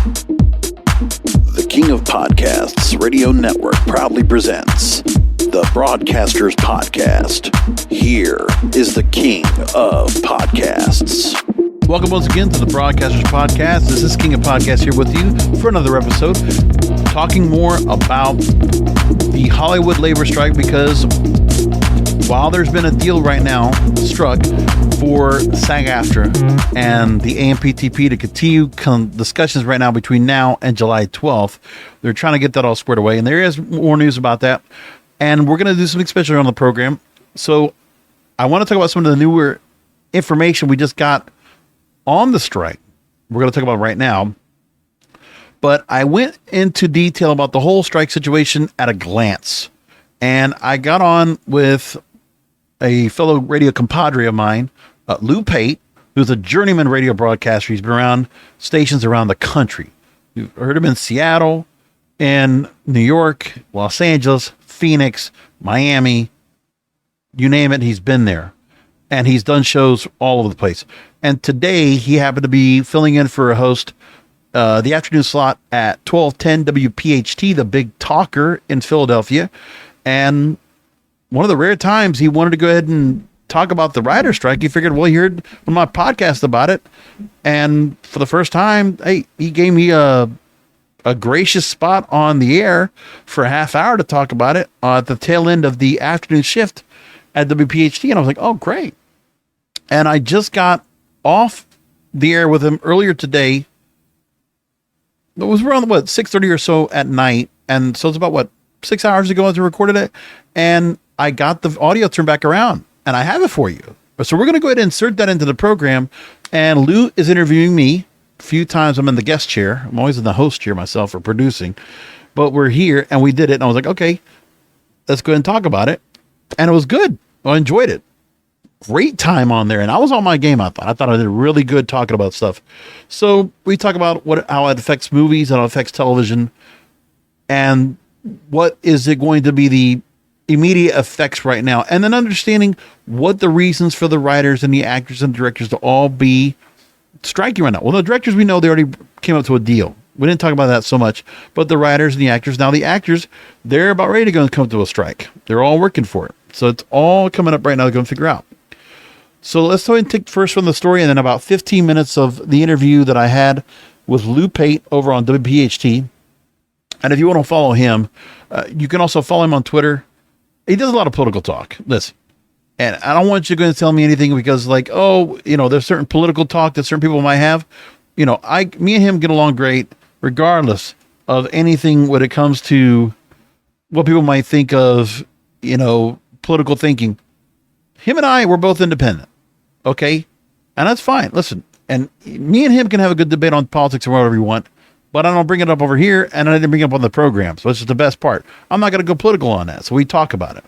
The King of Podcasts Radio Network proudly presents the Broadcasters Podcast. Here is the King of Podcasts. Welcome once again to the Broadcasters Podcast. This is King of Podcasts here with you for another episode, talking more about the Hollywood labor strike, because while there's been a deal right now struck for SAG-AFTRA and the AMPTP to continue discussions right now between now and July 12th, they're trying to get that all squared away, and there is more news about that, and we're going to do something special on the program. So I want to talk about some of the newer information we just got on the strike. We're going to talk about right now, but I went into detail about the whole strike situation at a glance, and I got on with a fellow radio compadre of mine, Lou Pate, who's a journeyman radio broadcaster. He's been around stations around the country. You've heard him in Seattle, in New York, Los Angeles, Phoenix, Miami, you name it, he's been there. And he's done shows all over the place. And today he happened to be filling in for a host, the afternoon slot at 1210 WPHT, the big talker in Philadelphia. And one of the rare times he wanted to go ahead and talk about the writer strike, he figured, well, he heard on my podcast about it. And for the first time, hey, he gave me a gracious spot on the air for a half hour to talk about it at the tail end of the afternoon shift at WPHT. And I was like, oh, great. And I just got off the air with him earlier today. It was around, 6:30 or so at night. And so it's about, 6 hours ago as I recorded it. And I got the audio turned back around, and I have it for you. So we're going to go ahead and insert that into the program. And Lou is interviewing me. A few times I'm in the guest chair. I'm always in the host chair myself for producing. But we're here, and we did it. And I was like, okay, let's go ahead and talk about it. And it was good. I enjoyed it. Great time on there. And I was on my game, I thought. I thought I did really good talking about stuff. So we talk about how it affects movies, how it affects television, and what is it going to be the immediate effects right now, and then understanding what the reasons for the writers and the actors and directors to all be striking right now. Well, the directors, we know they already came up to a deal. We didn't talk about that so much, but the writers and the actors, now the actors, they're about ready to go and come to a strike. They're all working for it. So it's all coming up right now to go and figure out. So let's go ahead and take first from the story, and then about 15 minutes of the interview that I had with Lou Pate over on WPHT. And if you want to follow him, you can also follow him on Twitter. He does a lot of political talk. Listen, and I don't want you going to tell me anything because, there's certain political talk that certain people might have. Me and him get along great, regardless of anything when it comes to what people might think of, political thinking. Him and I, we're both independent. Okay. And that's fine. Listen, and me and him can have a good debate on politics or whatever you want. But I don't bring it up over here, and I didn't bring it up on the program. So it's just the best part. I'm not going to go political on that. So we talk about it.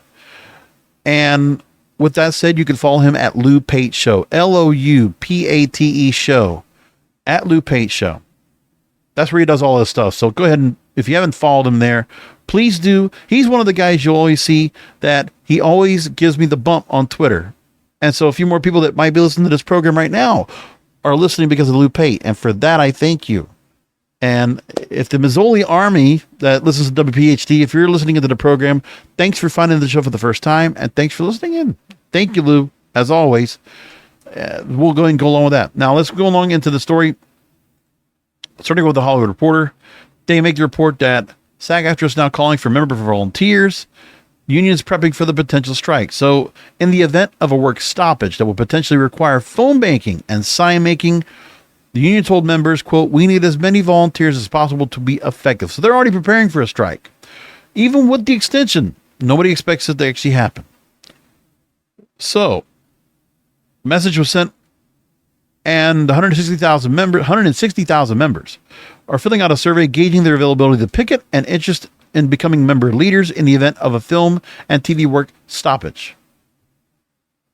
And with that said, you can follow him at Lou Pate Show. LOUPATE Show. At Lou Pate Show. That's where he does all this stuff. So go ahead and, if you haven't followed him there, please do. He's one of the guys you'll always see that he always gives me the bump on Twitter. And so a few more people that might be listening to this program right now are listening because of Lou Pate. And for that, I thank you. And if the Mazzoli Army that listens to WPHT, if you're listening into the program, thanks for finding the show for the first time, and thanks for listening in. Thank you, Lou, as always. We'll go ahead and go along with that. Now, let's go along into the story, starting with the Hollywood Reporter. They make the report that SAG-AFTRA is now calling for member volunteers. Unions prepping for the potential strike. So, in the event of a work stoppage that will potentially require phone banking and sign making, the union told members, quote, "We need as many volunteers as possible to be effective." So they're already preparing for a strike. Even with the extension, nobody expects it to actually happen. So, message was sent, and 160,000 members are filling out a survey gauging their availability to picket and interest in becoming member leaders in the event of a film and TV work stoppage.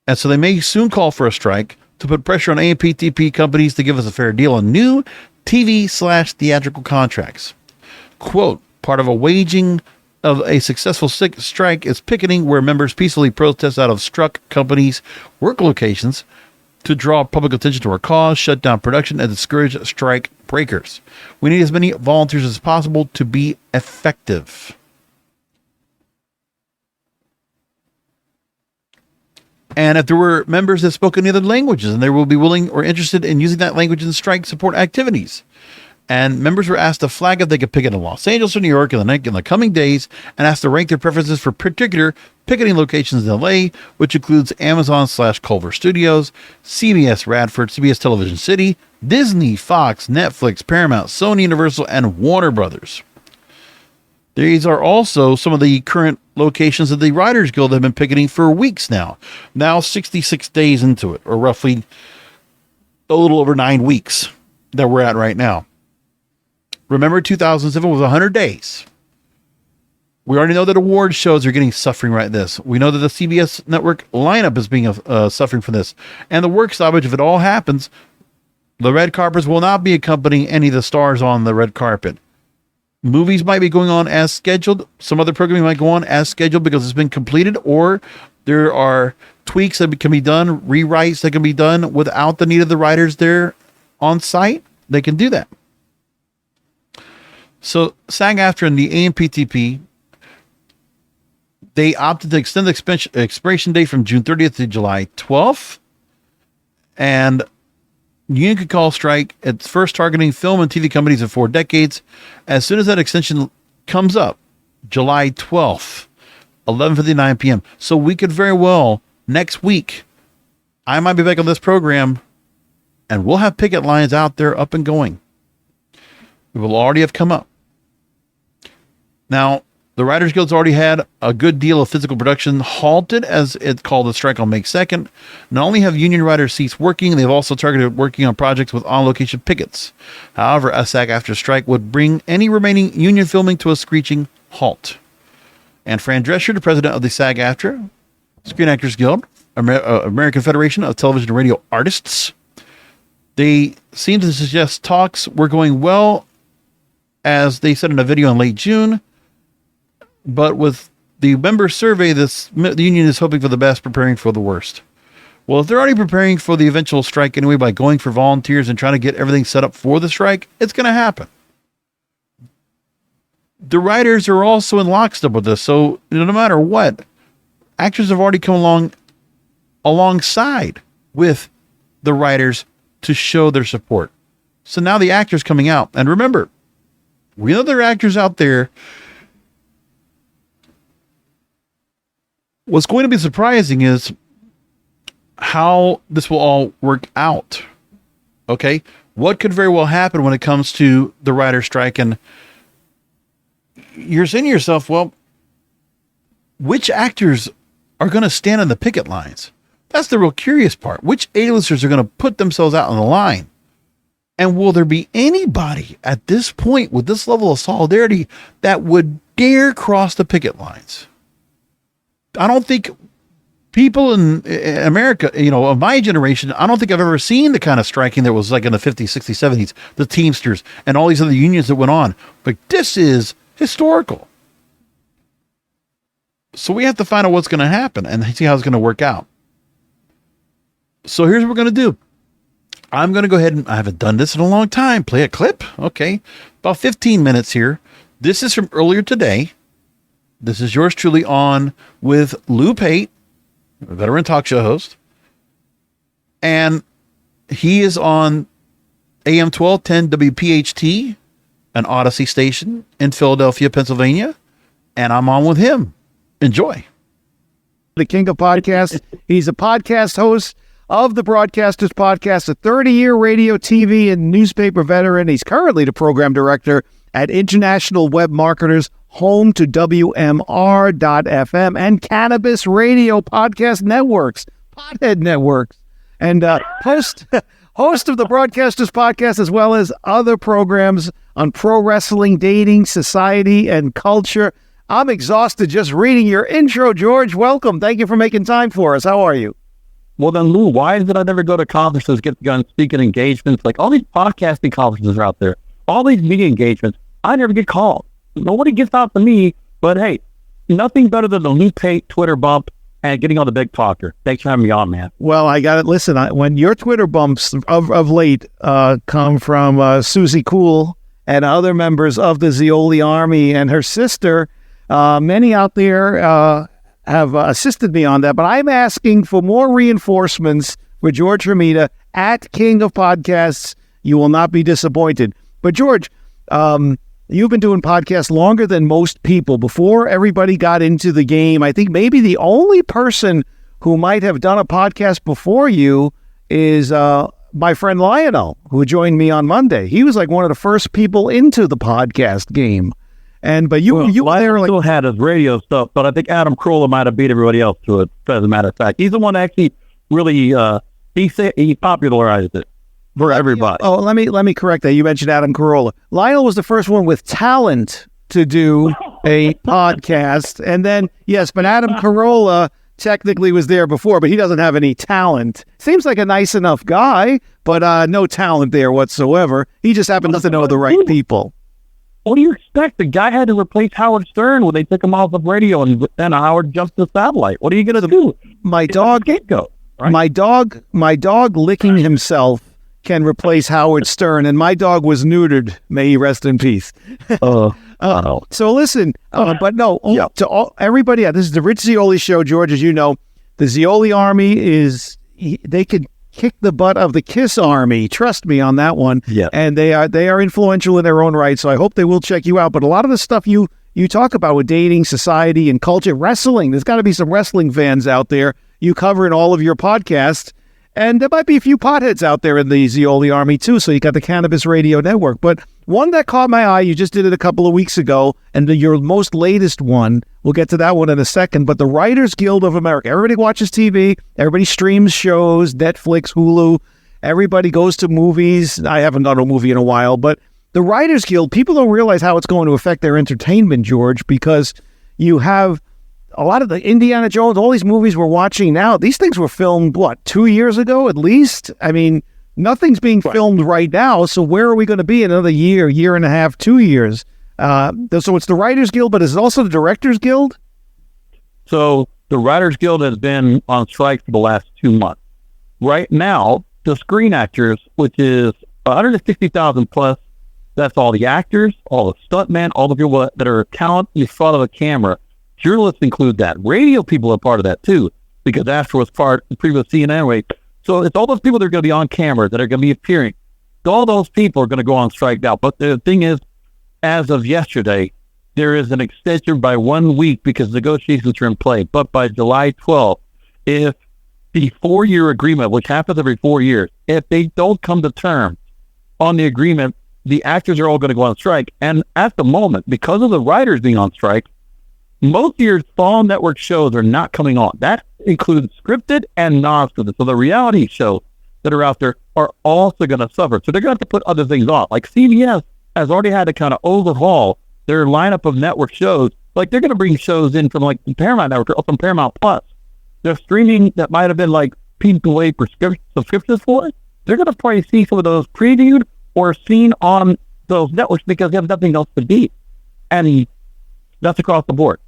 And so they may soon call for a strike to put pressure on AMPTP companies to give us a fair deal on new TV/theatrical contracts. Quote, part of a waging of a successful strike is picketing, where members peacefully protest out of struck companies' work locations to draw public attention to our cause, shut down production, and discourage strike breakers. We need as many volunteers as possible to be effective. And if there were members that spoke any other languages, and they will be willing or interested in using that language in strike support activities. And members were asked to flag if they could picket in Los Angeles or New York in the coming days, and asked to rank their preferences for particular picketing locations in LA, which includes Amazon/Culver Studios, CBS Radford, CBS Television City, Disney, Fox, Netflix, Paramount, Sony Universal, and Warner Brothers. These are also some of the current locations that the Writers Guild have been picketing for weeks now. Now 66 days into it, or roughly a little over 9 weeks that we're at right now. Remember, 2007 was 100 days. We already know that award shows are getting suffering right this. We know that the CBS network lineup is being suffering from this. And the work stoppage, if it all happens, the red carpets will not be accompanying any of the stars on the red carpet. Movies might be going on as scheduled. Some other programming might go on as scheduled because it's been completed, or there are tweaks that can be done, rewrites that can be done without the need of the writers there on site. They can do that. So SAG-AFTRA and the AMPTP, they opted to extend the expiration date from June 30th to July 12th. And union could call strike at first targeting film and TV companies of 4 decades. As soon as that extension comes up, July 12th, 11:59 p.m. So we could very well, next week, I might be back on this program, and we'll have picket lines out there up and going. It will already have come up. Now, the Writers Guild's already had a good deal of physical production halted, as it's called the strike on May 2nd. Not only have union writer seats working, they've also targeted working on projects with on-location pickets. However, a SAG-AFTRA strike would bring any remaining union filming to a screeching halt. And Fran Drescher, the president of the SAG-AFTRA, Screen Actors Guild, American Federation of Television and Radio Artists, they seem to suggest talks were going well, as they said in a video in late June. But with the member survey, the union is hoping for the best, preparing for the worst. Well, if they're already preparing for the eventual strike anyway by going for volunteers and trying to get everything set up for the strike, it's going to happen. The writers are also in lockstep with this, so no matter what, actors have already come alongside with the writers to show their support. So now the actors coming out, and remember, we know there are actors out there. What's going to be surprising is how this will all work out. Okay? What could very well happen when it comes to the writer's strike? And you're saying to yourself, well, which actors are going to stand on the picket lines? That's the real curious part. Which A-listers are going to put themselves out on the line? And will there be anybody at this point with this level of solidarity that would dare cross the picket lines? I don't think people in America, of my generation, I don't think I've ever seen the kind of striking that was like in the 50s, 60s, 70s, the Teamsters and all these other unions that went on. But this is historical. So we have to find out what's going to happen and see how it's going to work out. So here's what we're going to do. I'm going to go ahead and, I haven't done this in a long time, play a clip. Okay. About 15 minutes here. This is from earlier today. This is yours truly on with Lou Pate, a veteran talk show host. And he is on AM 1210 WPHT, an Odyssey station in Philadelphia, Pennsylvania. And I'm on with him. Enjoy. The King of Podcasts. He's a podcast host of the Broadcasters Podcast, a 30-year radio, TV, and newspaper veteran. He's currently the program director at International Web Marketers, home to WMR.FM and Cannabis Radio Podcast Networks, Pothead Networks, and host of the Broadcasters Podcast, as well as other programs on pro wrestling, dating, society, and culture. I'm exhausted just reading your intro, George. Welcome. Thank you for making time for us. How are you? Well, then, Lou, why is it I never go to conferences, get gun speaking engagements? Like all these podcasting conferences are out there, all these media engagements, I never get called. Nobody gets out to me, but hey, nothing better than the Lou Pate Twitter bump and getting on the big talker. Thanks for having me on, man. Well, I got it. Listen, when your Twitter bumps of late come from Susie Cool and other members of the Zioli Army and her sister, many out there have assisted me on that. But I'm asking for more reinforcements for George Romita at King of Podcasts. You will not be disappointed. But George, you've been doing podcasts longer than most people. Before everybody got into the game, I think maybe the only person who might have done a podcast before you is my friend Lionel, who joined me on Monday. He was like one of the first people into the podcast game. But you were there still had his radio stuff, but I think Adam Carolla might have beat everybody else to it, as a matter of fact. He's the one that actually really he popularized it for everybody. Oh, let me correct that. You mentioned Adam Carolla. Lionel was the first one with talent to do a podcast. And then, yes, but Adam Carolla technically was there before, but he doesn't have any talent. Seems like a nice enough guy, but no talent there whatsoever. He just happens to know the right people. What do you expect? The guy had to replace Howard Stern when they took him off of radio, and then Howard jumped to satellite. What are you going to do? My dog, right? my dog licking himself can replace Howard Stern, and my dog was neutered. May he rest in peace. So listen, but no, to all everybody, this is the Rich Zioli Show, George. As you know, the Zioli Army they could kick the butt of the Kiss Army. Trust me on that one. Yeah, and they are influential in their own right. So I hope they will check you out. But a lot of the stuff you talk about with dating, society, and culture, wrestling. There's got to be some wrestling fans out there. You cover in all of your podcasts. And there might be a few potheads out there in the Zioli Army, too. So you got the Cannabis Radio Network. But one that caught my eye, you just did it a couple of weeks ago, and your most latest one, we'll get to that one in a second, but the Writers Guild of America. Everybody watches TV. Everybody streams shows, Netflix, Hulu. Everybody goes to movies. I haven't done a movie in a while, but the Writers Guild, people don't realize how it's going to affect their entertainment, George, because you have a lot of the Indiana Jones, all these movies we're watching now, these things were filmed, 2 years ago at least? I mean, nothing's being filmed right now, so where are we going to be in another year and a half, 2 years? So it's the Writers Guild, but is it also the Directors Guild? So the Writers Guild has been on strike for the last 2 months. Right now, the Screen Actors, which is 160,000 plus, that's all the actors, all the stuntmen, all the people that are talent in front of a camera. Journalists include that. Radio people are part of that too, because AFTRA was part of the previous CNN anyway. So it's all those people that are going to be on camera, that are going to be appearing. All those people are going to go on strike now. But the thing is, as of yesterday, there is an extension by 1 week because negotiations are in play. But by July 12th, if the 4-year agreement, which happens every 4 years, if they don't come to terms on the agreement, the actors are all going to go on strike. And at the moment, because of the writers being on strike, most of your fall network shows are not coming on. That includes scripted and non-scripted. So the reality shows that are out there are also going to suffer. So they're going to have to put other things on. Like CBS has already had to kind of overhaul their lineup of network shows. Like they're going to bring shows in from like the Paramount Network or from Paramount Plus. They're streaming that might have been like people away for subscriptions for it. They're going to probably see some of those previewed or seen on those networks because they have nothing else to beat. And that's across the board.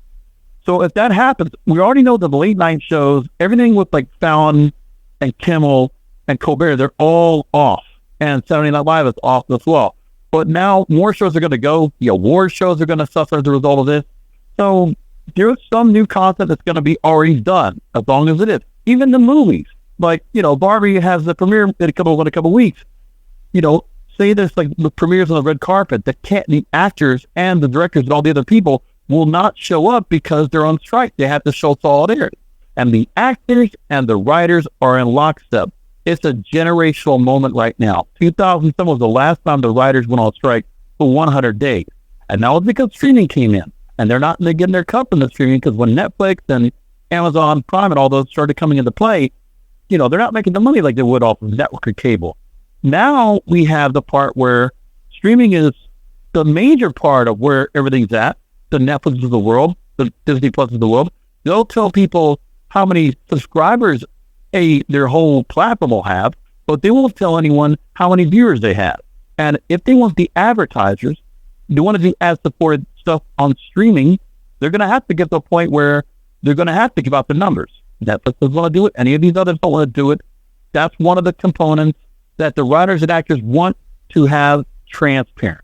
So if that happens, we already know that the late night shows, everything with like Fallon and Kimmel and Colbert, they're all off. And Saturday Night Live is off as well. But now more shows are going to go. The award shows are going to suffer as a result of this. So there's some new content that's going to be already done, as long as it is. Even the movies. Like, Barbie has the premiere in a couple of weeks. Say there's like the premieres on the red carpet. The actors and the directors and all the other people will not show up because they're on strike. They have to show solidarity. And the actors and the writers are in lockstep. It's a generational moment right now. 2007 was the last time the writers went on strike for 100 days. And now it's because streaming came in. And they're not getting their cut from the streaming because when Netflix and Amazon Prime and all those started coming into play, they're not making the money like they would off of network or cable. Now we have the part where streaming is the major part of where everything's at. The Netflix of the world, the Disney Plus of the world. They'll tell people how many subscribers their whole platform will have, but they won't tell anyone how many viewers they have. And if they want the advertisers, they want to do ad-supported stuff on streaming, they're going to have to get to a point where they're going to have to give out the numbers. Netflix doesn't want to do it. Any of these others don't want to do it. That's one of the components that the writers and actors want to have transparent.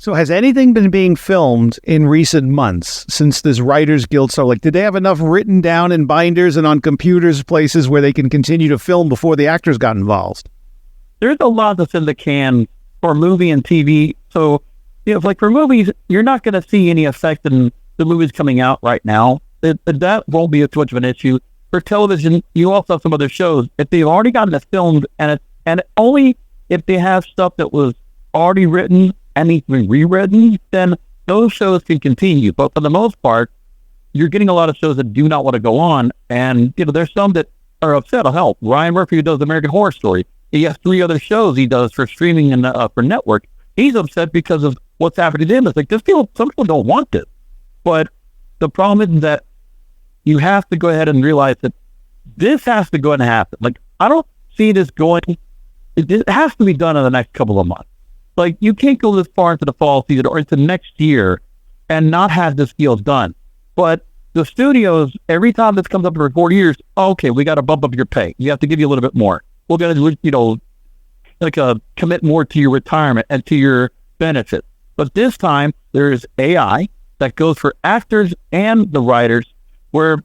So has anything been being filmed in recent months since this Writers Guild? So did they have enough written down in binders and on computers, places where they can continue to film before the actors got involved? There's a lot that's in the can for movie and TV. So, for movies, you're not going to see any effect in the movies coming out right now. That won't be too much of an issue. For television, you also have some other shows. If they've already gotten it filmed, and only if they have stuff that was already written and needs to be rewritten, then those shows can continue. But for the most part, you're getting a lot of shows that do not want to go on. And, there's some that are upset. Help. Ryan Murphy, who does American Horror Story, he has 3 other shows he does for streaming and for network. He's upset because of what's happening to him. It's like, some people don't want this. But the problem is that you have to go ahead and realize that this has to go ahead and happen. I don't see this going. It has to be done in the next couple of months. You can't go this far into the fall season or into next year and not have this deal done. But the studios, every time this comes up for 4 years, okay, we got to bump up your pay. You have to give you a little bit more. We're going to, commit more to your retirement and to your benefits. But this time, there's AI that goes for actors and the writers where,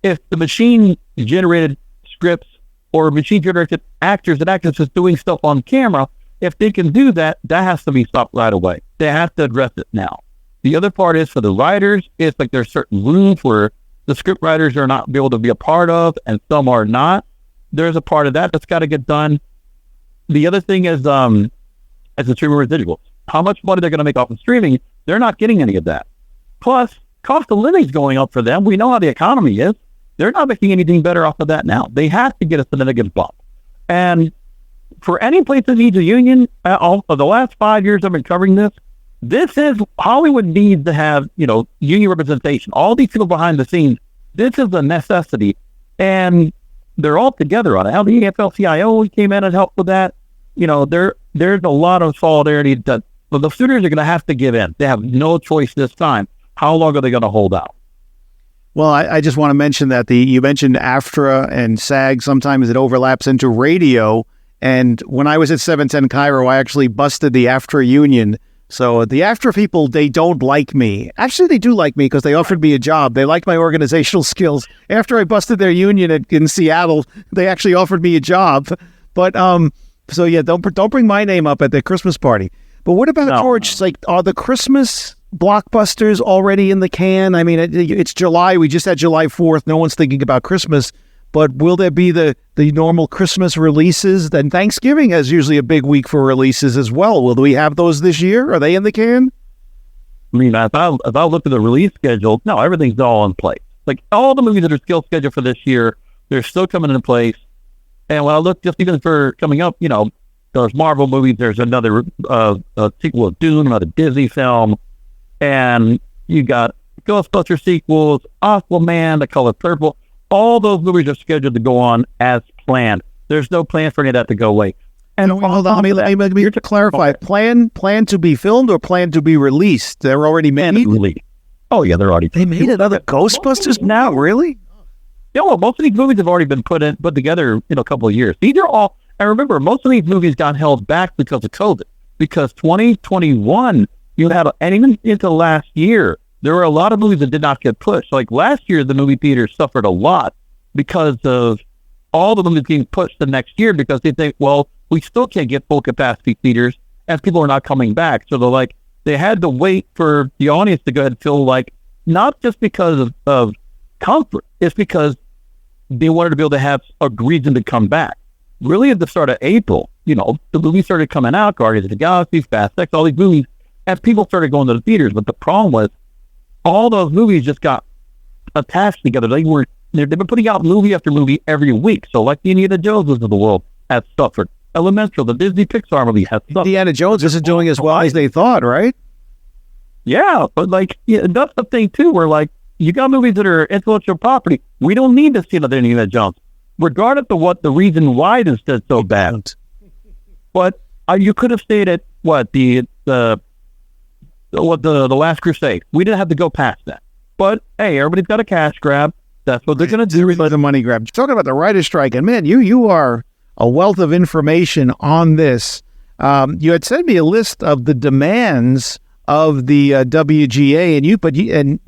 if the machine-generated scripts or machine-generated actors and actresses doing stuff on camera, if they can do that, that has to be stopped right away. They have to address it now. The other part is for the writers, it's there's certain rooms where the script writers are not able to be a part of, and some are not. There's a part of that that's got to get done. The other thing is, as the streaming residuals, how much money they're going to make off of streaming, they're not getting any of that. Plus, cost of living is going up for them. We know how the economy is. They're not making anything better off of that now. They have to get a significant bump. And for any place that needs a union, for the last 5 years I've been covering this, this is Hollywood needs to have, union representation. All these people behind the scenes, this is a necessity. And they're all together on it. How the AFL-CIO came in and helped with that. There's a lot of solidarity that the studios are going to have to give in. They have no choice this time. How long are they going to hold out? Well, I just want to mention that you mentioned AFTRA and SAG. Sometimes it overlaps into radio. And when I was at 710 Cairo, I actually busted the AFTRA union. So the AFTRA people, they don't like me. Actually, they do like me because they offered me a job. They like my organizational skills. After I busted their union in Seattle, they actually offered me a job. But so yeah, don't bring my name up at the Christmas party. But what about George? Are the Christmas blockbusters already in the can? I mean, it's July. We just had July 4th. No one's thinking about Christmas. But will there be the normal Christmas releases? Then Thanksgiving is usually a big week for releases as well. Will we have those this year? Are they in the can? I mean, if I look at the release schedule, no, everything's all in place. All the movies that are still scheduled for this year, they're still coming into place. And when I look just even for coming up, there's Marvel movies, there's another sequel of Dune, another Disney film, and you got Ghostbusters sequels, Aquaman, The Color Purple. All those movies are scheduled to go on as planned. There's no plan for any of that to go away. And hold on, let me clarify. Okay. Plan to be filmed or plan to be released? They're already made. Oh yeah, they're already. They made another Ghostbusters now, really? Yeah, well, most of these movies have already been put together in a couple of years. These are all. And remember, most of these movies got held back because of COVID. Because 2021, you had, and even into last year, there were a lot of movies that did not get pushed. Last year, the movie theaters suffered a lot because of all the movies being pushed the next year because they think, well, we still can't get full capacity theaters as people are not coming back. So they had to wait for the audience to go ahead and feel not just because of comfort, it's because they wanted to be able to have a reason to come back. Really at the start of April, the movies started coming out, Guardians of the Galaxy, Fast X, all these movies, and people started going to the theaters. But the problem was, all those movies just got attached together. They've been putting out movie after movie every week. So the Indiana Joneses of the world has suffered. Elemental, the Disney Pixar movie has suffered. Indiana Jones isn't doing as well as they thought, right? Yeah, but that's the thing too, where you got movies that are intellectual property. We don't need to see another Indiana Jones, regardless of what the reason why this did so bad. But you could have stayed at the Last Crusade. We didn't have to go past that. But hey, everybody's got a cash grab. That's what they're going to do. Everything's a money grab. Talking about the writer's strike, and man, you are a wealth of information on this. You had sent me a list of the demands of the WGA, and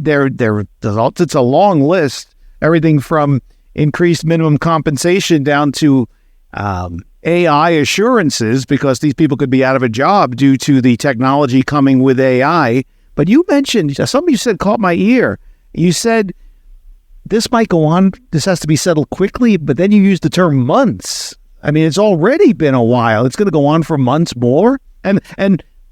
it's a long list. Everything from increased minimum compensation down to AI assurances, because these people could be out of a job due to the technology coming with AI. But you mentioned something you said caught my ear. You said this might go on. This has to be settled quickly, but then you used the term months. I mean, it's already been a while. It's going to go on for months more. And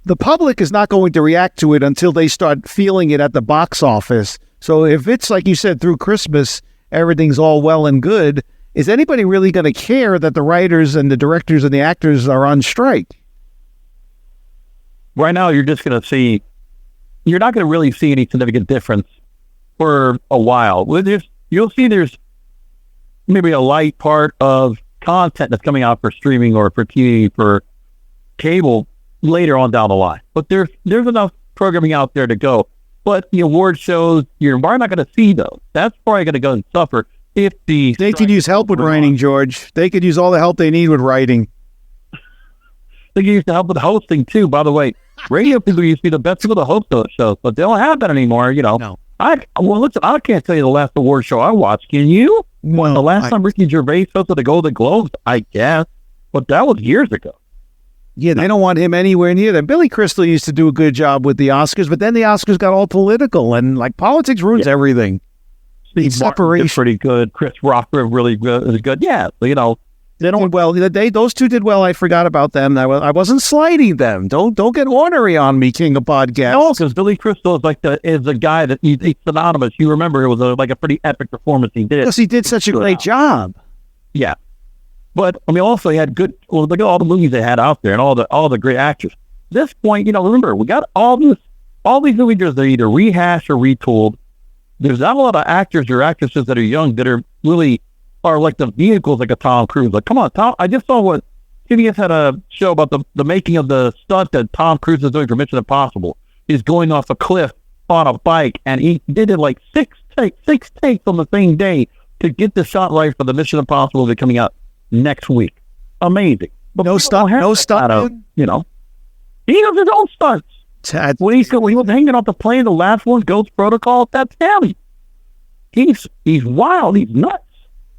the public is not going to react to it until they start feeling it at the box office. So if it's, like you said, through Christmas, everything's all well and good, is anybody really going to care that the writers and the directors and the actors are on strike? Right now, you're not going to really see any significant difference for a while. You'll see there's maybe a light part of content that's coming out for streaming or for TV, for cable later on down the line. But there's enough programming out there to go. But the award shows, you're probably not going to see those. That's probably going to go and suffer if they could use help with writing, George. They could use all the help they need with writing. They could use the help with hosting too. By the way, radio people used to be the best people to host those shows, but they don't have that anymore. No. Listen, I can't tell you the last award show I watched. Can you? Well, the last time Ricky Gervais hosted the Golden Globes, I guess, but that was years ago. Yeah, they don't want him anywhere near them. Billy Crystal used to do a good job with the Oscars, but then the Oscars got all political, and like politics ruins everything. Steve Martin did pretty good. Chris Rock really good. Yeah, they don't. Well, those two did well. I forgot about them. I wasn't slighting them. Don't get ornery on me, King of Podcasts. No, because Billy Crystal is the guy that he's synonymous. You remember it was a pretty epic performance he did. Because he did such a great job. Yeah. But I mean, also he had good. Well, look at all the movies they had out there and all the great actors. At this point, remember we got all these movies. They're either rehashed or retooled. There's not a lot of actors or actresses that are young that are like the vehicles like a Tom Cruise. Like, come on, Tom! I just saw what CBS had a show about the making of the stunt that Tom Cruise is doing for Mission Impossible. He's going off a cliff on a bike, and he did it like six takes on the same day to get the shot right for the Mission Impossible movie coming out next week. Amazing. But no stunt. He does his own stunts. When he was hanging off the plane, the last one, Ghost Protocol, that's him. He's wild. He's nuts.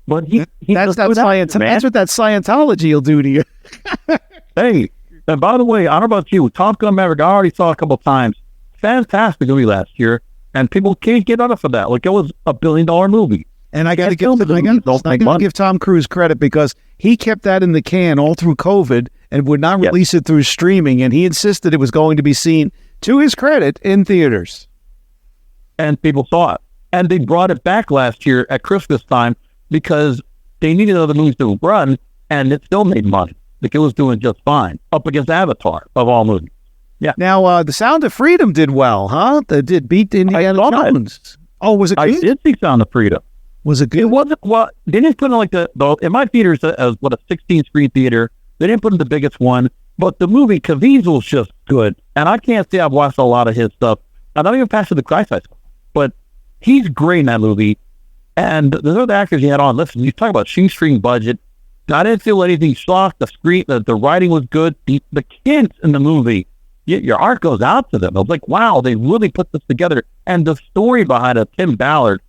But that's what that Scientology will do to you. Hey, and by the way, I don't know about you, Top Gun Maverick, I already saw a couple times. Fantastic movie last year, and people can't get enough of that. Like, it was $1 billion movie. And I got to give Tom Cruise credit, because he kept that in the can all through COVID and would not release it through streaming. And he insisted it was going to be seen, to his credit, in theaters. And people saw it. And they brought it back last year at Christmas time because they needed other movies to run, and it still made money. Like, it was doing just fine up against Avatar of all movies. Yeah. Now, The Sound of Freedom did well, huh? They did beat Indiana Jones. Oh, was it good? I did see Sound of Freedom. Was it good? It wasn't. Well, they didn't put in in my theaters as a 16-screen theater. They didn't put in the biggest one, but the movie Caviezel's just good. And I can't say I've watched a lot of his stuff. I'm not even past the Christ, but he's great in that movie. And the other actors he had on, listen, you talk about shoestring budget. I didn't feel anything soft. The writing was good. The kids in the movie, your heart goes out to them. I was like, wow, they really put this together. And the story behind it, Tim Ballard,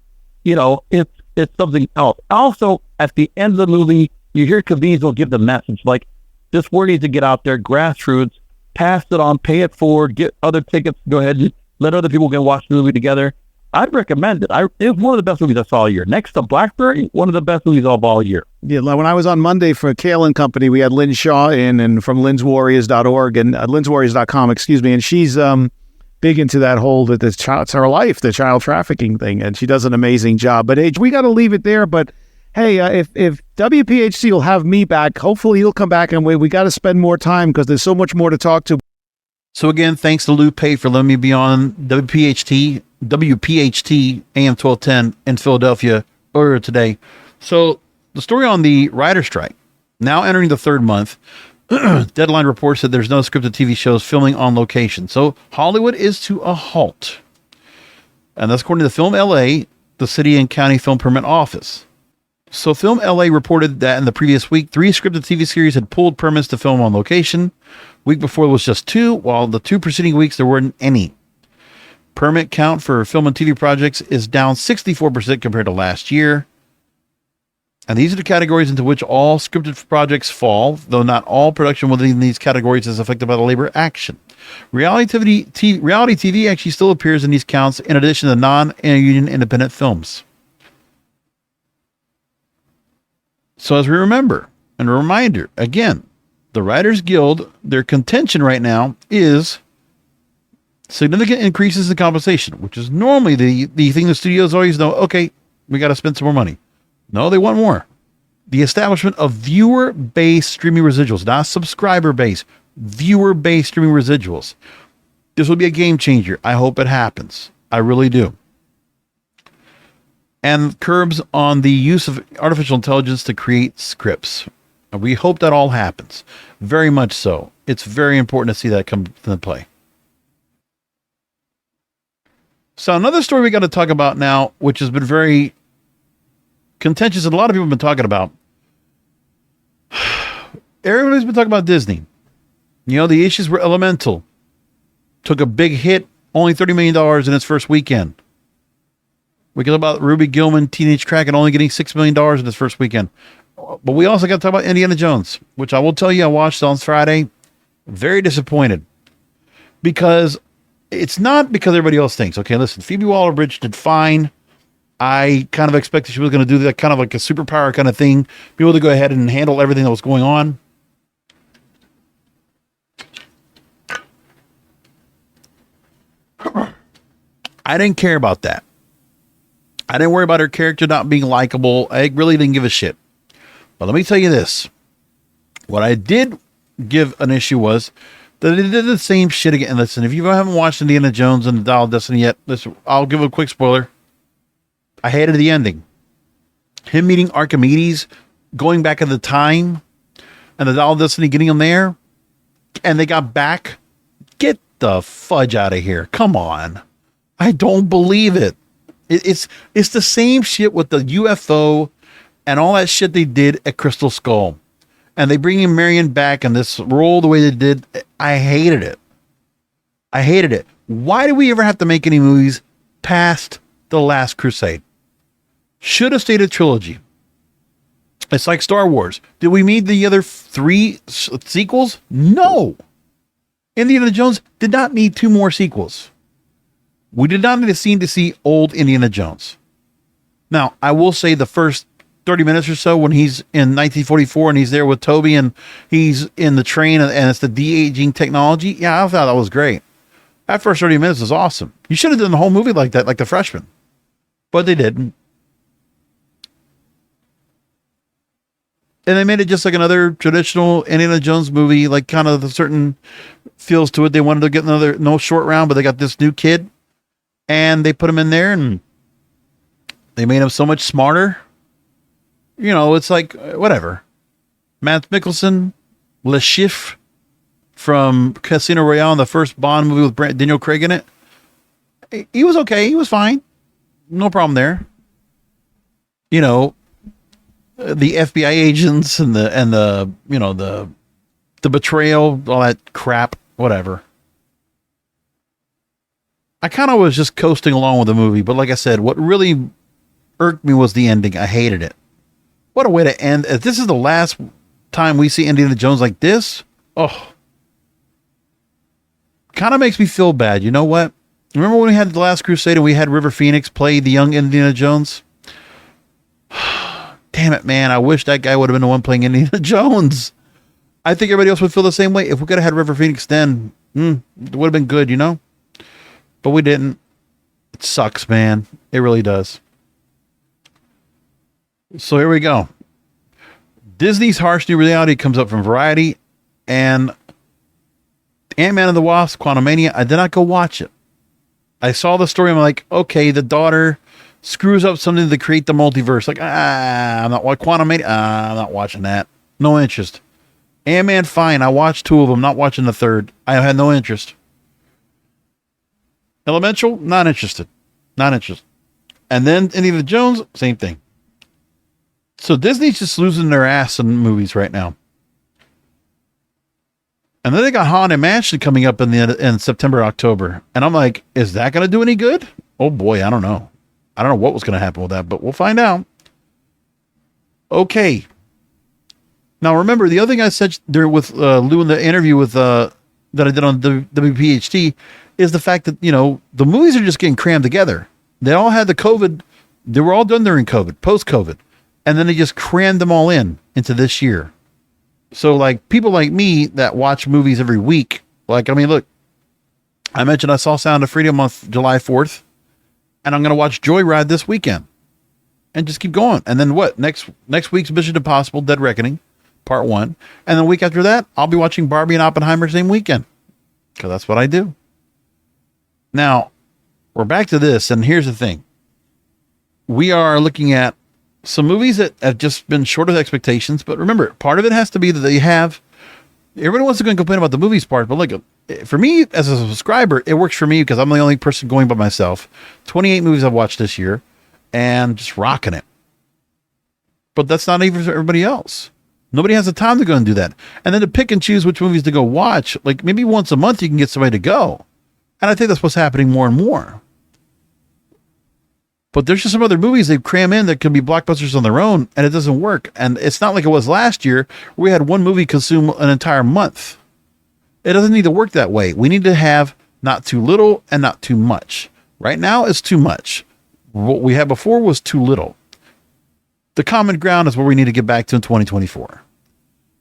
it's something else. Also, at the end of the movie, you hear Caviezel give the message, like, this word needs to get out there, grassroots, pass it on, pay it forward, get other tickets, go ahead and let other people go watch the movie together. I'd recommend it. It was one of the best movies I saw all year. Next to Blackberry, one of the best movies of all year. Yeah, when I was on Monday for Kale and Company, we had Lynn Shaw in, and from linswarriors.org and linswarriors.com, and she's big into that whole, it's her life, the child trafficking thing, and she does an amazing job. But hey, we got to leave it there. But hey, if WPHT will have me back, hopefully he'll come back, and we got to spend more time because there's so much more to talk to. So again, thanks to Lou Pay for letting me be on WPHT AM 1210 in Philadelphia earlier today. So the story on the writer strike, now entering the third month. Deadline reports that there's no scripted TV shows filming on location. So Hollywood is to a halt. And that's according to the Film LA. the city and county film permit office. So Film LA reported that in the previous week, 3 scripted TV series had pulled permits to film on location. Week before it was just 2, while the 2 preceding weeks there weren't any. Permit count for film and TV projects is down 64% compared to last year. And these are the categories into which all scripted projects fall, though not all production within these categories is affected by the labor action. Reality TV actually still appears in these counts in addition to non-union independent films. So as we remember, and a reminder, again, the Writers Guild, their contention right now is significant increases in compensation, which is normally the thing the studios always know, okay, we got to spend some more money. No, they want more. The establishment of viewer-based streaming residuals, not subscriber-based, viewer-based streaming residuals. This will be a game changer. I hope it happens. I really do. And curbs on the use of artificial intelligence to create scripts. And we hope that all happens. Very much so. It's very important to see that come into play. So another story we got to talk about now, which has been very contentious and a lot of people have been talking about. Everybody's been talking about Disney. You know, the issues were Elemental. Took a big hit, only $30 million in its first weekend. We can talk about Ruby Gillman, Teenage Kraken, only getting $6 million in its first weekend. But we also got to talk about Indiana Jones, which I will tell you I watched on Friday. Very disappointed. Because it's not because everybody else thinks. Okay, listen, Phoebe Waller-Bridge did fine. I kind of expected she was going to do that kind of like a superpower kind of thing. Be able to go ahead and handle everything that was going on. I didn't care about that. I didn't worry about her character not being likable. I really didn't give a shit. But let me tell you this. What I did give an issue was that they did the same shit again. And listen, if you haven't watched Indiana Jones and the Dial of Destiny yet, listen, I'll give a quick spoiler. I hated the ending. Him meeting Archimedes, going back in the time, and the Dial of Destiny getting him there, and they got back. Get the fudge out of here. Come on. I don't believe it. It's the same shit with the UFO and all that shit they did at Crystal Skull. And they bring in Marion back in this role the way they did. I hated it. I hated it. Why do we ever have to make any movies past The Last Crusade? Should have stayed a trilogy. It's like Star Wars. Did we need the other 3 sequels? No. Indiana Jones did not need 2 more sequels. We did not need a scene to see old Indiana Jones. Now, I will say the first 30 minutes or so when he's in 1944 and he's there with Toby and he's in the train and it's the de-aging technology. Yeah, I thought that was great. That first 30 minutes was awesome. You should have done the whole movie like that, like The Freshman. But they didn't. And they made it just like another traditional Indiana Jones movie, like kind of the certain feels to it. They wanted to get no short round, but they got this new kid. And they put him in there and they made him so much smarter. You know, it's like, whatever. Matt Mikkelsen, Le Chiffre from Casino Royale, the first Bond movie with Daniel Craig in it. He was okay. He was fine. No problem there. You know, the FBI agents and the you know, the betrayal, all that crap, whatever. I kind of was just coasting along with the movie, but like I said, what really irked me was the ending. I hated it. What a way to end. If this is the last time we see Indiana Jones like this, oh, kind of makes me feel bad. You know what? Remember when we had The Last Crusade and we had River Phoenix play the young Indiana Jones? Damn it, man. I wish that guy would have been the one playing Indiana Jones. I think everybody else would feel the same way. If we could have had River Phoenix then, it would have been good, you know? But we didn't. It sucks, man. It really does. So here we go. Disney's harsh new reality comes up from Variety and Ant-Man and the Wasp, Quantumania. I did not go watch it. I saw the story. I'm like, okay, the daughter screws up something to create the multiverse. Like, I'm not Quantumania. I'm not watching that. No interest. Ant-Man, fine. I watched 2 of them. Not watching the third. I had no interest. Elemental, not interested. Not interested. And then Indiana Jones, same thing. So Disney's just losing their ass in movies right now. And then they got Haunted Mansion coming up in September, October. And I'm like, is that going to do any good? Oh boy, I don't know. I don't know what was going to happen with that, but we'll find out. Okay. Now remember, the other thing I said there with Lou in the interview with that I did on the WPHT is the fact that, the movies are just getting crammed together. They all had the COVID. They were all done during COVID, post-COVID. And then they just crammed them all into this year. So like people like me that watch movies every week, look, I mentioned I saw Sound of Freedom on July 4th, and I'm going to watch Joyride this weekend and just keep going. And then what? Next week's Mission Impossible Dead Reckoning, Part 1. And then the week after that, I'll be watching Barbie and Oppenheimer same weekend, because that's what I do. Now, we're back to this, and here's the thing. We are looking at some movies that have just been short of expectations, but remember, part of it has to be that everybody wants to go and complain about the movies part, but look, for me, as a subscriber, it works for me because I'm the only person going by myself. 28 movies I've watched this year, and just rocking it. But that's not even for everybody else. Nobody has the time to go and do that. And then to pick and choose which movies to go watch, like maybe once a month you can get somebody to go. And I think that's what's happening more and more. But there's just some other movies they cram in that can be blockbusters on their own, and it doesn't work. And it's not like it was last year where we had one movie consume an entire month. It doesn't need to work that way. We need to have not too little and not too much. Right now, it's too much. What we had before was too little. The common ground is where we need to get back to in 2024.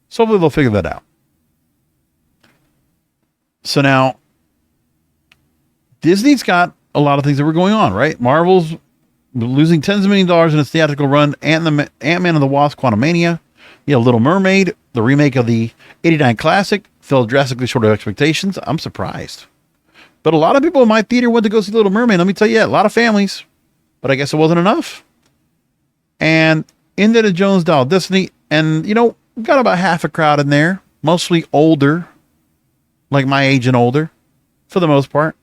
So hopefully they'll figure that out. So now, Disney's got a lot of things that were going on, right? Marvel's losing tens of millions of dollars in its theatrical run. Ant-Man and the Wasp: Quantumania. Little Mermaid, the remake of the 89 classic, fell drastically short of expectations. I'm surprised. But a lot of people in my theater went to go see Little Mermaid. Let me tell you, a lot of families. But I guess it wasn't enough. And Indiana Jones Dial of Destiny. And, we've got about half a crowd in there. Mostly older. Like my age and older. For the most part.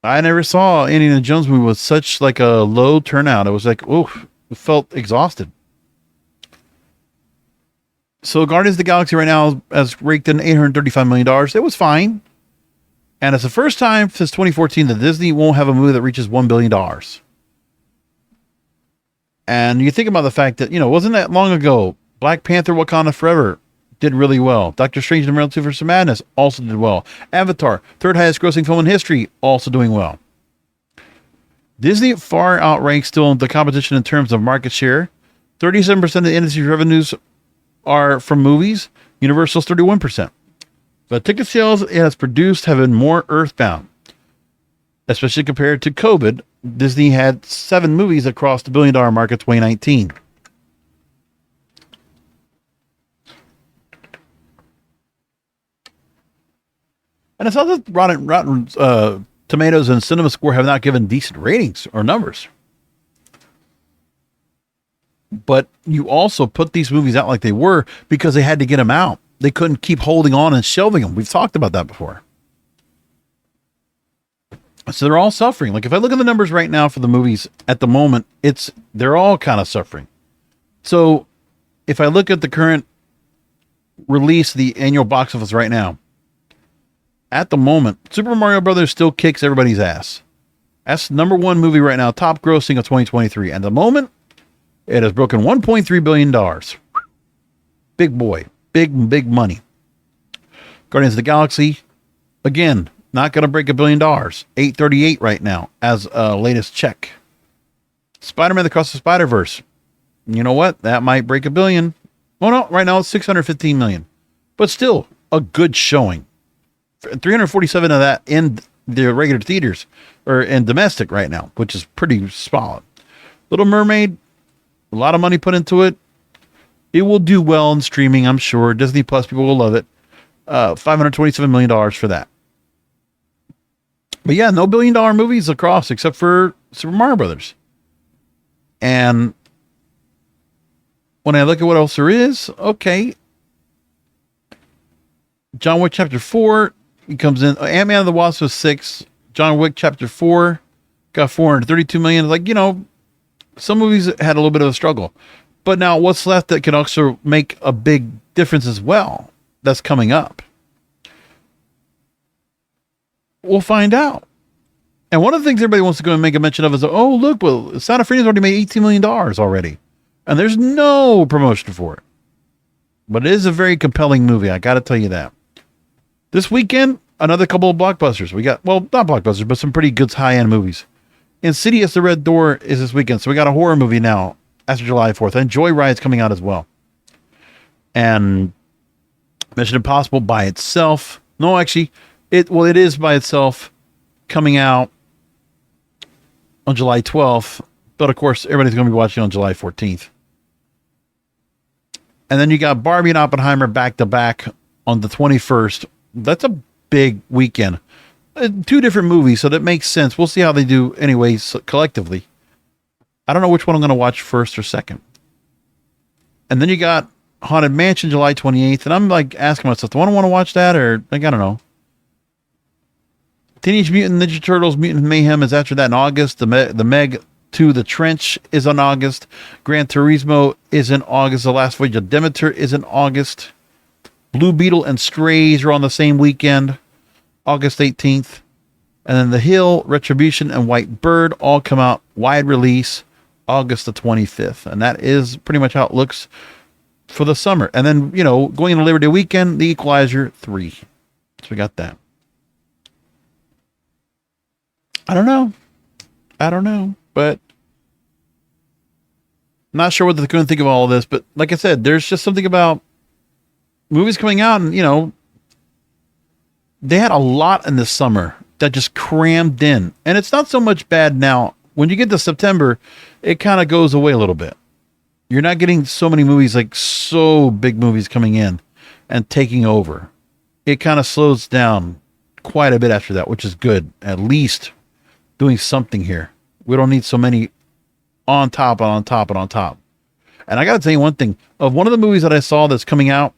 I never saw Indiana Jones movie with such like a low turnout. It was like, oof, it felt exhausted. So Guardians of the Galaxy right now has raked in $835 million. It was fine. And it's the first time since 2014 that Disney won't have a movie that reaches $1 billion. And you think about the fact that, wasn't that long ago, Black Panther Wakanda Forever did really well. Doctor Strange and the Multiverse of Madness also did well. Avatar, third highest grossing film in history, also doing well. Disney far outranks still the competition in terms of market share. 37% of the industry's revenues are from movies. Universal's 31%. But ticket sales it has produced have been more earthbound. Especially compared to COVID, Disney had 7 movies that crossed the $1 billion mark in 2019. And it's not that Rotten Tomatoes and Cinema Score have not given decent ratings or numbers. But you also put these movies out like they were because they had to get them out. They couldn't keep holding on and shelving them. We've talked about that before. So they're all suffering. Like if I look at the numbers right now for the movies at the moment, they're all kind of suffering. So if I look at the current release, the annual box office right now, at the moment, Super Mario Brothers still kicks everybody's ass. That's number one movie right now, top grossing of 2023. And at the moment, it has broken $1.3 billion. Big boy. Big money. Guardians of the Galaxy, again, not going to break $1 billion. 838 right now as a latest check. Spider-Man Across the Spider-Verse. You know what? That might break $1 billion. Oh no, right now it's $615 million. But still, a good showing. 347 of that in the regular theaters or in domestic right now, which is pretty solid. Little Mermaid, a lot of money put into it. It will do well in streaming, I'm sure. Disney Plus people will love it. $527 million for that. But yeah, no $1 billion movies across except for Super Mario Brothers. And when I look at what else there is, okay. John Wick Chapter 4, he comes in. Ant-Man and the Wasp was 6. John Wick Chapter 4 got 432 million. Like, some movies had a little bit of a struggle. But now what's left that can also make a big difference as well that's coming up? We'll find out. And one of the things everybody wants to go and make a mention of is, oh, look, well, Sound of Freedom's already made $18 million already. And there's no promotion for it. But it is a very compelling movie. I got to tell you that. This weekend, another couple of blockbusters. We got, well, not blockbusters, but some pretty good high-end movies. Insidious: The Red Door is this weekend. So we got a horror movie now after July 4th. And Joyride's coming out as well. And Mission Impossible by itself. No, actually, it is by itself coming out on July 12th. But of course, everybody's going to be watching on July 14th. And then you got Barbie and Oppenheimer back to back on the 21st. That's a big weekend. Two different movies, so that makes sense. We'll see how they do anyways collectively. I don't know which one I'm going to watch first or second. And then you got Haunted Mansion July 28th. And I'm like asking myself, do I want to watch that? Or like, I don't know. Teenage Mutant Ninja Turtles Mutant Mayhem is after that in August. The Meg 2 The Trench is on August. Gran Turismo is in August. The Last Voyage of Demeter is in August. Blue Beetle and Strays are on the same weekend, August 18th. And then The Hill, Retribution, and White Bird all come out wide release August the 25th. And that is pretty much how it looks for the summer. And then, going into Labor Day weekend, The Equalizer 3. So we got that. I don't know, but not sure what they're going to think of all of this. But like I said, there's just something about movies coming out, and they had a lot in the summer that just crammed in, and it's not so much bad now. When you get to September, it kind of goes away a little bit. You're not getting so many movies, like so big movies coming in and taking over. It kind of slows down quite a bit after that, which is good. At least doing something here. We don't need so many on top and on top and on top. And I got to tell you one thing. Of one of the movies that I saw that's coming out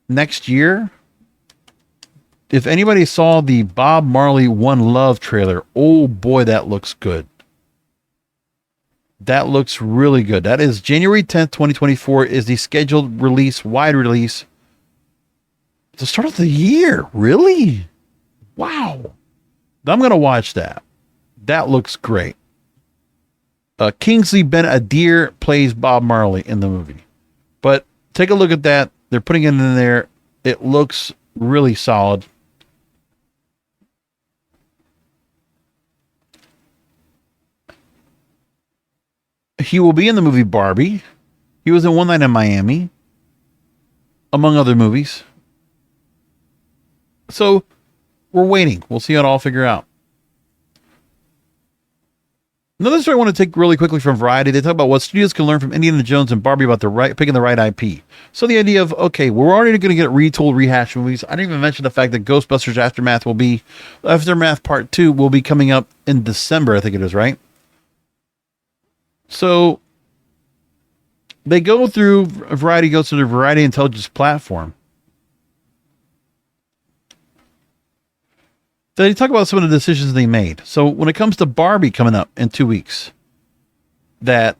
next year, if anybody saw the Bob Marley One Love trailer, oh boy, that looks good. That looks really good. That is January 10th, 2024 is the scheduled release, wide release. The start of the year. Really? Wow. I'm going to watch that. That looks great. Kingsley Ben-Adir plays Bob Marley in the movie. But take a look at that. They're putting it in there. It looks really solid. He will be in the movie Barbie. He was in One Night in Miami, among other movies. So we're waiting. We'll see how it all figure out. Another story I want to take really quickly from Variety. They talk about what studios can learn from Indiana Jones and Barbie about picking the right IP. So the idea of, okay, we're already going to get retooled, rehashed movies. I didn't even mention the fact that Ghostbusters Aftermath Part 2 will be coming up in December, I think it is, right? So they go through, Variety goes through their Variety Intelligence platform. They talk about some of the decisions they made. So when it comes to Barbie coming up in 2 weeks, that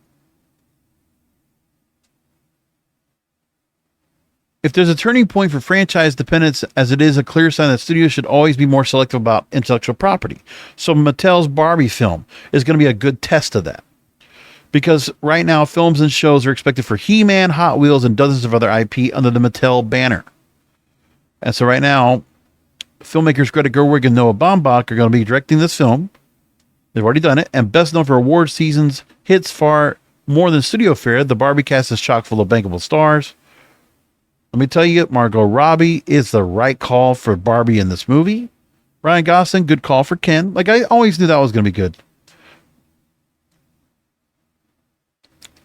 if there's a turning point for franchise dependence, as it is a clear sign that studios should always be more selective about intellectual property. So Mattel's Barbie film is going to be a good test of that. Because right now, films and shows are expected for He-Man, Hot Wheels, and dozens of other IP under the Mattel banner. And so right now, filmmakers Greta Gerwig and Noah Baumbach are going to be directing this film. They've already done it. And best known for award seasons, hits far more than studio fare, the Barbie cast is chock full of bankable stars. Let me tell you, Margot Robbie is the right call for Barbie in this movie. Ryan Gosling, good call for Ken. Like, I always knew that was going to be good.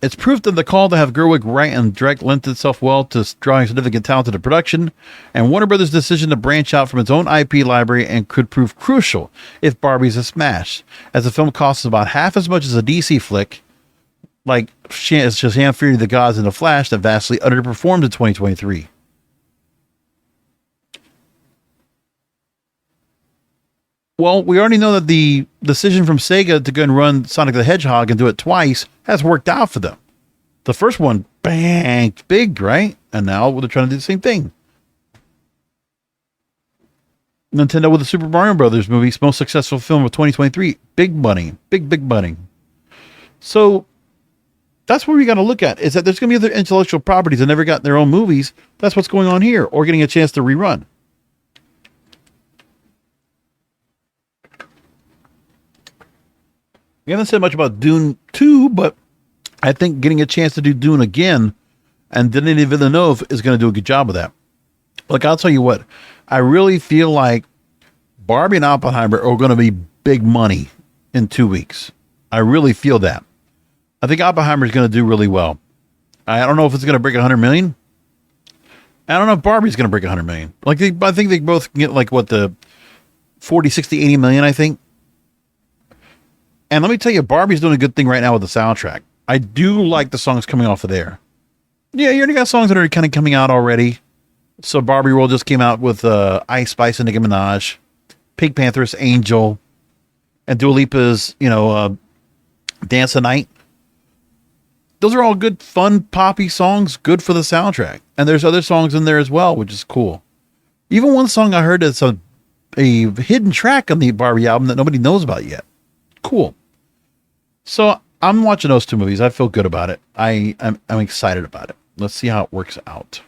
It's proof that the call to have Gerwig write and direct lent itself well to drawing significant talent to the production, and Warner Brothers' decision to branch out from its own IP library and could prove crucial if Barbie's a smash, as the film costs about half as much as a DC flick, like Shazam! Fury of the Gods and The Flash, that vastly underperformed in 2023. Well, we already know that the decision from Sega to go and run Sonic the Hedgehog and do it twice has worked out for them. The first one banked big, right? And now they're trying to do the same thing. Nintendo with the Super Mario Brothers movie, most successful film of 2023. Big money. Big money. So that's what we got to look at, is that there's going to be other intellectual properties that never got their own movies. That's what's going on here, or getting a chance to rerun. We haven't said much about Dune 2, but I think getting a chance to do Dune again, and Denis Villeneuve is going to do a good job of that. Look, I'll tell you what, I really feel like Barbie and Oppenheimer are going to be big money in 2 weeks. I really feel that. I think Oppenheimer is going to do really well. I don't know if it's going to break 100 million. I don't know if Barbie's going to break 100 million. I think they both get the 40, 60, 80 million, I think. And let me tell you, Barbie's doing a good thing right now with the soundtrack. I do like the songs coming off of there. Yeah, you already got songs that are kind of coming out already. So Barbie World just came out with Ice Spice and Nicki Minaj, Pink Panther's Angel, and Dua Lipa's, Dance the Night. Those are all good, fun, poppy songs, good for the soundtrack. And there's other songs in there as well, which is cool. Even one song I heard that's a hidden track on the Barbie album that nobody knows about yet. Cool. So I'm watching those two movies. I feel good about it. I'm excited about it. Let's see how it works out.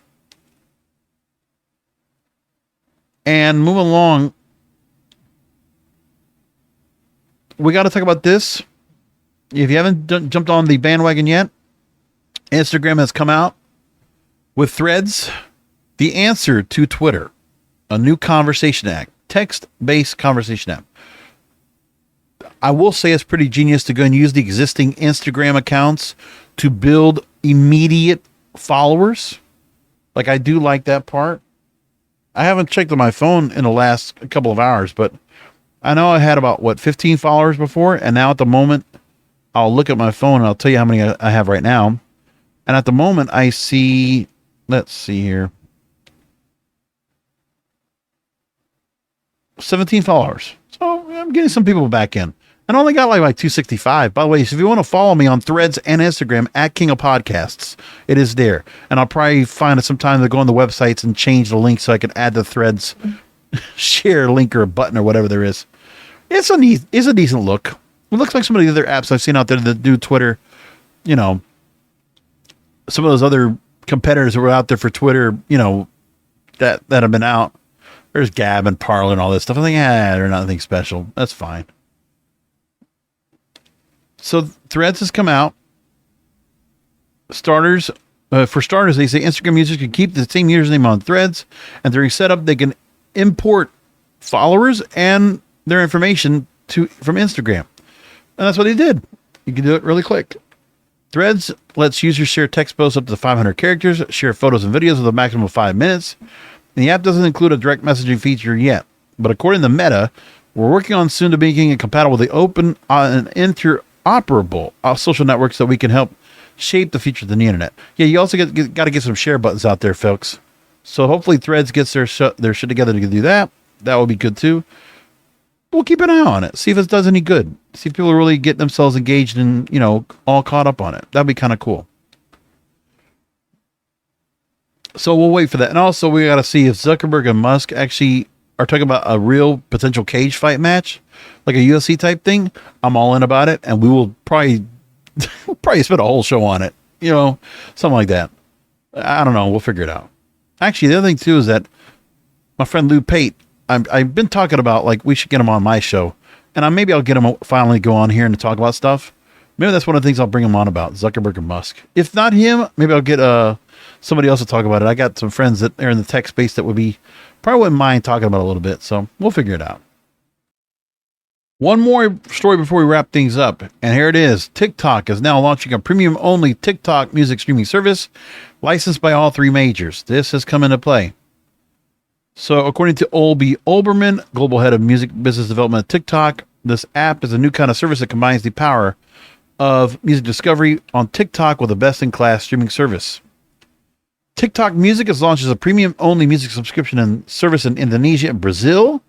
And moving along, we got to talk about this. If you haven't jumped on the bandwagon yet, Instagram has come out with Threads, the answer to Twitter, a new conversation app, text-based conversation app. I will say it's pretty genius to go and use the existing Instagram accounts to build immediate followers. I do like that part. I haven't checked on my phone in the last couple of hours, but I know I had about 15 followers before, and now at the moment I'll look at my phone and I'll tell you how many I have right now. And at the moment I see, let's see here, 17 followers. So I'm getting some people back in. And I only got like 265. By the way, so if you want to follow me on Threads and Instagram at King of Podcasts, it is there. And I'll probably find some time to go on the websites and change the link so I can add the Threads share link or a button or whatever there is. It's a decent look. It looks like some of the other apps I've seen out there that do Twitter. Some of those other competitors that were out there for Twitter, that have been out. There's Gab and Parler and all this stuff. I think, they're nothing special. That's fine. So Threads has come out. For starters, they say Instagram users can keep the same username on Threads, and during setup, they can import followers and their information from Instagram. And that's what they did. You can do it really quick. Threads lets users share text posts up to 500 characters, share photos and videos with a maximum of 5 minutes. And the app doesn't include a direct messaging feature yet, but according to Meta, we're working on soon to making it compatible with the open and interoperable social networks that we can help shape the future of the internet. Yeah, you also got to get some share buttons out there, folks. So hopefully Threads gets their shit together to do that. That would be good too. We'll keep an eye on it. See if it does any good. See if people really get themselves engaged and, all caught up on it. That'd be kind of cool. So we'll wait for that. And also we got to see if Zuckerberg and Musk actually are talking about a real potential cage fight match, like a UFC type thing. I'm all in about it. And we will probably spend a whole show on it, something like that. I don't know. We'll figure it out. Actually, the other thing too is that my friend Lou Pate, I've been talking about we should get him on my show, and maybe I'll get him finally go on here and to talk about stuff. Maybe that's one of the things I'll bring him on about, Zuckerberg and Musk. If not him, maybe I'll get somebody else to talk about it. I got some friends that are in the tech space that probably wouldn't mind talking about it a little bit, so we'll figure it out. One more story before we wrap things up, and here it is. TikTok is now launching a premium-only TikTok music streaming service licensed by all 3 majors. This has come into play. So according to Olby Olbermann, global head of music business development at TikTok, this app is a new kind of service that combines the power of music discovery on TikTok with a best-in-class streaming service. TikTok Music has launched as a premium-only music subscription and service in Indonesia and Brazil,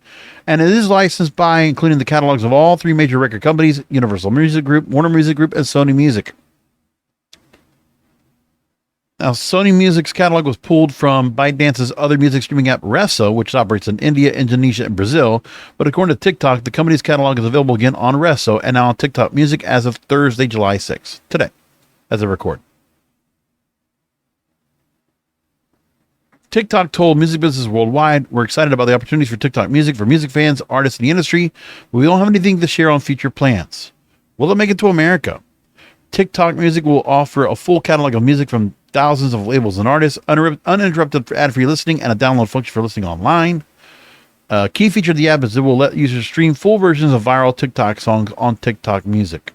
and it is licensed by, including the catalogs of all three major record companies, Universal Music Group, Warner Music Group, and Sony Music. Now, Sony Music's catalog was pulled from ByteDance's other music streaming app, Resso, which operates in India, Indonesia, and Brazil. But according to TikTok, the company's catalog is available again on Resso and now on TikTok Music as of Thursday, July 6th, today, as of record. TikTok told music businesses worldwide, "We're excited about the opportunities for TikTok Music for music fans, artists in the industry. But we don't have anything to share on future plans. Will it make it to America? TikTok Music will offer a full catalog of music from thousands of labels and artists, uninterrupted ad-free listening, and a download function for listening online. A key feature of the app is it will let users stream full versions of viral TikTok songs on TikTok Music."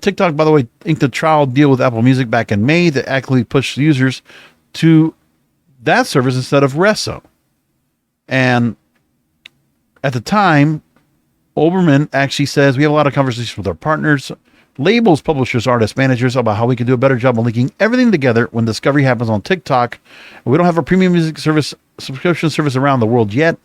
TikTok, by the way, inked a trial deal with Apple Music back in May that actively pushed users to that service instead of Resso. And at the time, Olbermann actually says, "We have a lot of conversations with our partners, labels, publishers, artists, managers about how we can do a better job of linking everything together when discovery happens on TikTok. We don't have a premium music service subscription service around the world yet.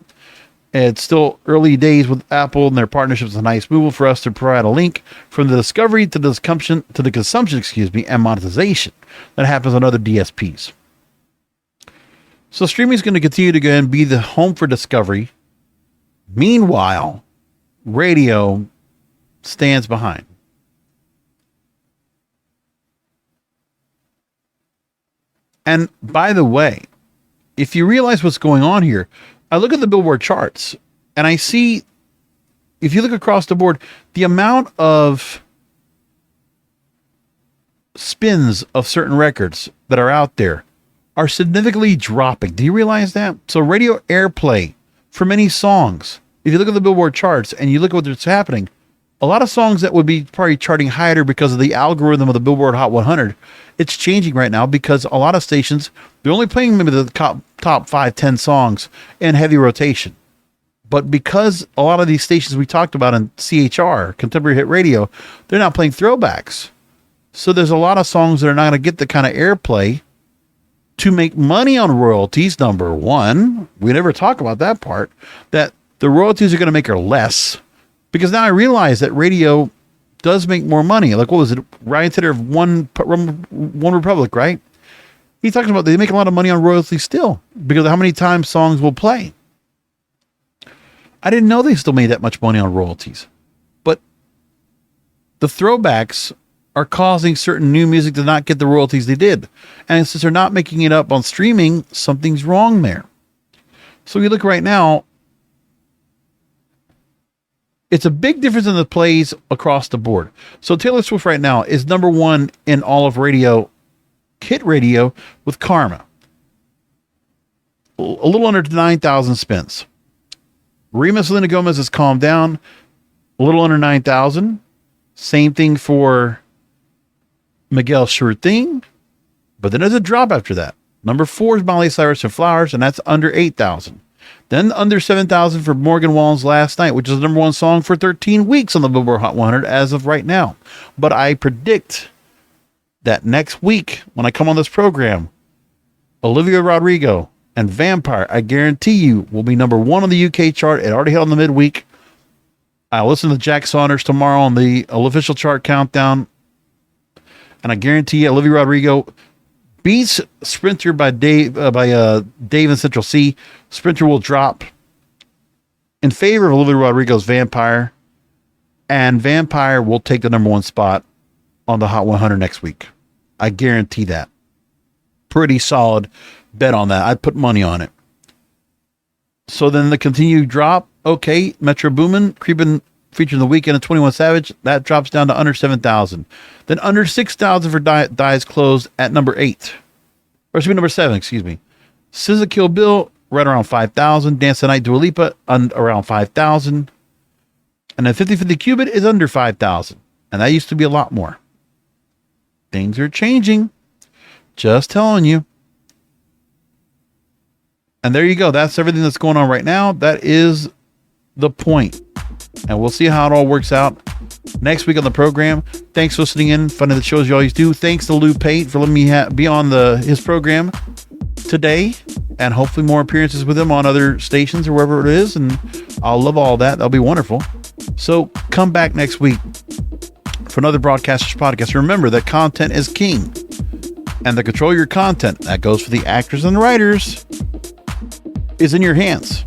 It's still early days with Apple and their partnerships. Is a nice move for us to provide a link from the discovery to the consumption, and monetization that happens on other DSPs." So streaming is going to continue to go and be the home for discovery. Meanwhile, radio stands behind. And by the way, if you realize what's going on here, I look at the Billboard charts and I see, if you look across the board, the amount of spins of certain records that are out there are significantly dropping. Do you realize that? So radio airplay for many songs, if you look at the Billboard charts and you look at what's happening, a lot of songs that would be probably charting higher because of the algorithm of the Billboard Hot 100, it's changing right now because a lot of stations, they're only playing maybe the top 5, 10 songs in heavy rotation. But because a lot of these stations we talked about in CHR, Contemporary Hit Radio, they're not playing throwbacks. So there's a lot of songs that are not going to get the kind of airplay to make money on royalties. Number one, we never talk about that part, that the royalties are going to make her less, because now I realize that radio does make more money. Like, what was it? Ryan Tedder of One Republic, right? He talks about they make a lot of money on royalties still because of how many times songs will play. I didn't know they still made that much money on royalties. But the throwbacks are causing certain new music to not get the royalties they did. And since they're not making it up on streaming, something's wrong there. So you look right now, it's a big difference in the plays across the board. So Taylor Swift right now is number one in all of radio, hit radio, with Karma. A little under 9,000 spins. Rima Selena Gomez has calmed down, a little under 9,000. Same thing for Miguel Sure Thing, but then there's a drop after that. Number 4 is Miley Cyrus and Flowers, and that's under 8,000. Then under 7,000 for Morgan Wallen's Last Night, which is the number one song for 13 weeks on the Billboard Hot 100 as of right now. But I predict that next week, when I come on this program, Olivia Rodrigo and Vampire, I guarantee you, will be number 1 on the UK chart. It already hit on the midweek. I'll listen to Jack Saunders tomorrow on the official chart countdown. And I guarantee you, Olivia Rodrigo beats Sprinter by Dave and Central C. Sprinter will drop in favor of Olivia Rodrigo's Vampire, and Vampire will take the number 1 spot on the Hot 100 next week. I guarantee that. Pretty solid bet on that. I'd put money on it. So then the continued drop. Okay, Metro Boomin, creeping, featuring The Weeknd and 21 Savage, that drops down to under 7,000. Then under 6,000 for Dies Closed at number 8. Or should be number 7, excuse me. SZA Kill Bill, right around 5,000. Dance the Night, Dua Lipa, around 5,000. And then 50/50 Cupid is under 5,000. And that used to be a lot more. Things are changing. Just telling you. And there you go. That's everything that's going on right now. That is the point. And we'll see how it all works out next week on the program. Thanks for listening in. Fun of the shows you always do. Thanks to Lou Pate for letting me be on his program today, and hopefully more appearances with him on other stations or wherever it is. And I'll love all that. That'll be wonderful. So come back next week for another Broadcasters Podcast. Remember that content is king, and the control of your content, that goes for the actors and the writers, is in your hands.